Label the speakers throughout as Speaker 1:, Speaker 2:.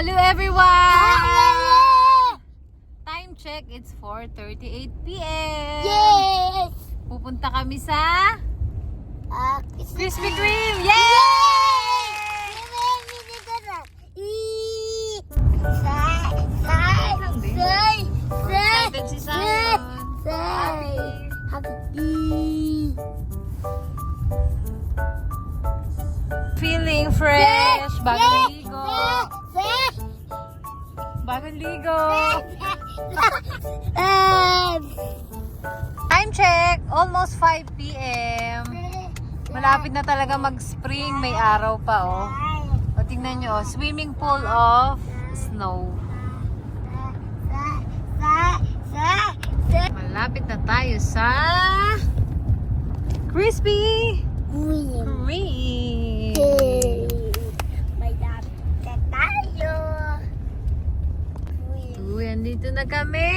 Speaker 1: Hello everyone! Time check, it's 4:38 p.m.
Speaker 2: Yes!
Speaker 1: Pupunta kami sa Krispy Kreme!
Speaker 2: Yay!
Speaker 1: Yay! Excited si Zion. Feeling fresh, bagong ligo. Bagong ligo. Time check, almost 5 p.m. Malapit na talaga mag-spring, may araw pa oh. O tingnan nyo, swimming pool of snow. Malapit na tayo sa Krispy Kreme. Uy, andito na kami.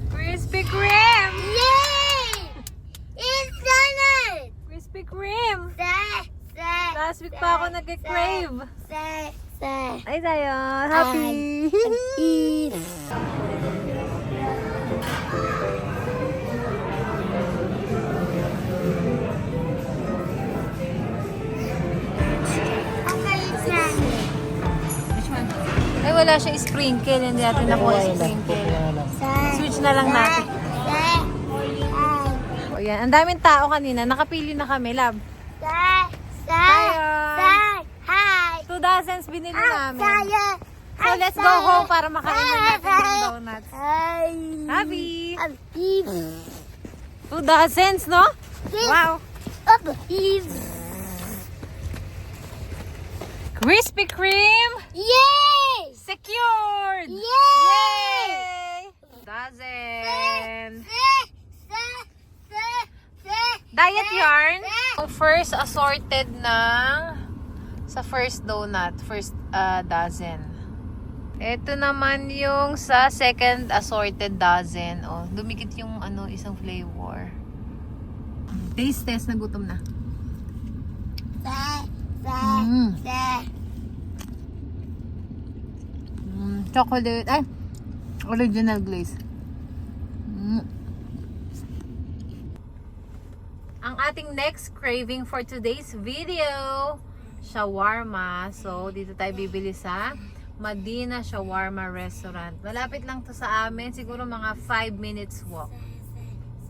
Speaker 1: Krispy Kreme.
Speaker 2: Yay! It's done!
Speaker 1: Krispy Kreme. Last week pa ako nag-crave. Ay, tayo. Happy. Which one? Ay, wala siya sprinkle. Hindi natin nakuha sprinkle. Switch na lang natin. O yan. Ang daming tao kanina. Nakapili na kami, love.
Speaker 2: Hi!
Speaker 1: 2 dozens binili namin. So, let's go home para makain na natin ng donuts. Happy! 2 dozens, no? Wow! Krispy Kreme!
Speaker 2: Yay!
Speaker 1: Secured!
Speaker 2: Yay!
Speaker 1: 2 dozens! Diet yarn. First assorted ng sa first donut, first dozen. Ito naman yung sa second assorted dozen. Oh, dumikit yung isang flavor. Taste test, nagutom na. Chocolate. Ay, original glaze. Ang ating next craving for today's video, shawarma. So, dito tayo bibili sa Madina Shawarma Restaurant. Malapit lang to sa amin. Siguro mga 5 minutes walk.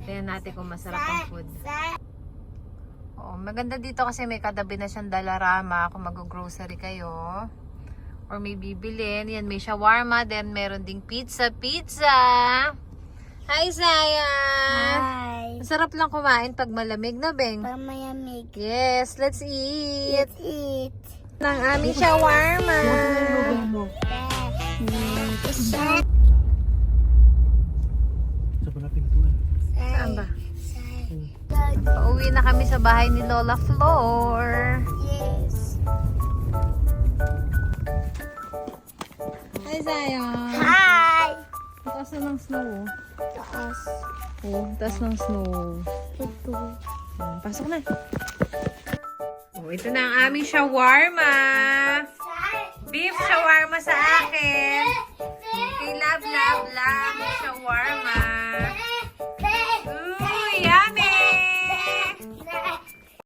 Speaker 1: Tingnan natin kung masarap ang food. Oh, maganda dito kasi may katabi na siyang Dalarama kung mag-grocery kayo. Or may bibilin. Yan, may shawarma. Then, meron ding pizza. Hi, Zion!
Speaker 2: Hi!
Speaker 1: Masarap lang kumain pag malamig na, Beng.
Speaker 2: Pamayamig.
Speaker 1: Yes, let's eat!
Speaker 2: Let's eat.
Speaker 1: Ng aming shawarma! Saan ba? Pauwi na kami sa bahay ni Lola Flor.
Speaker 2: Yes.
Speaker 1: Hi, Zion!
Speaker 2: Hi!
Speaker 1: Taas na ng snow.
Speaker 2: Taas.
Speaker 1: Oh, taas ng snow.
Speaker 2: Ito.
Speaker 1: Pasok na. Oh, ito na ang aming shawarma. Beef shawarma sa akin. Kay love.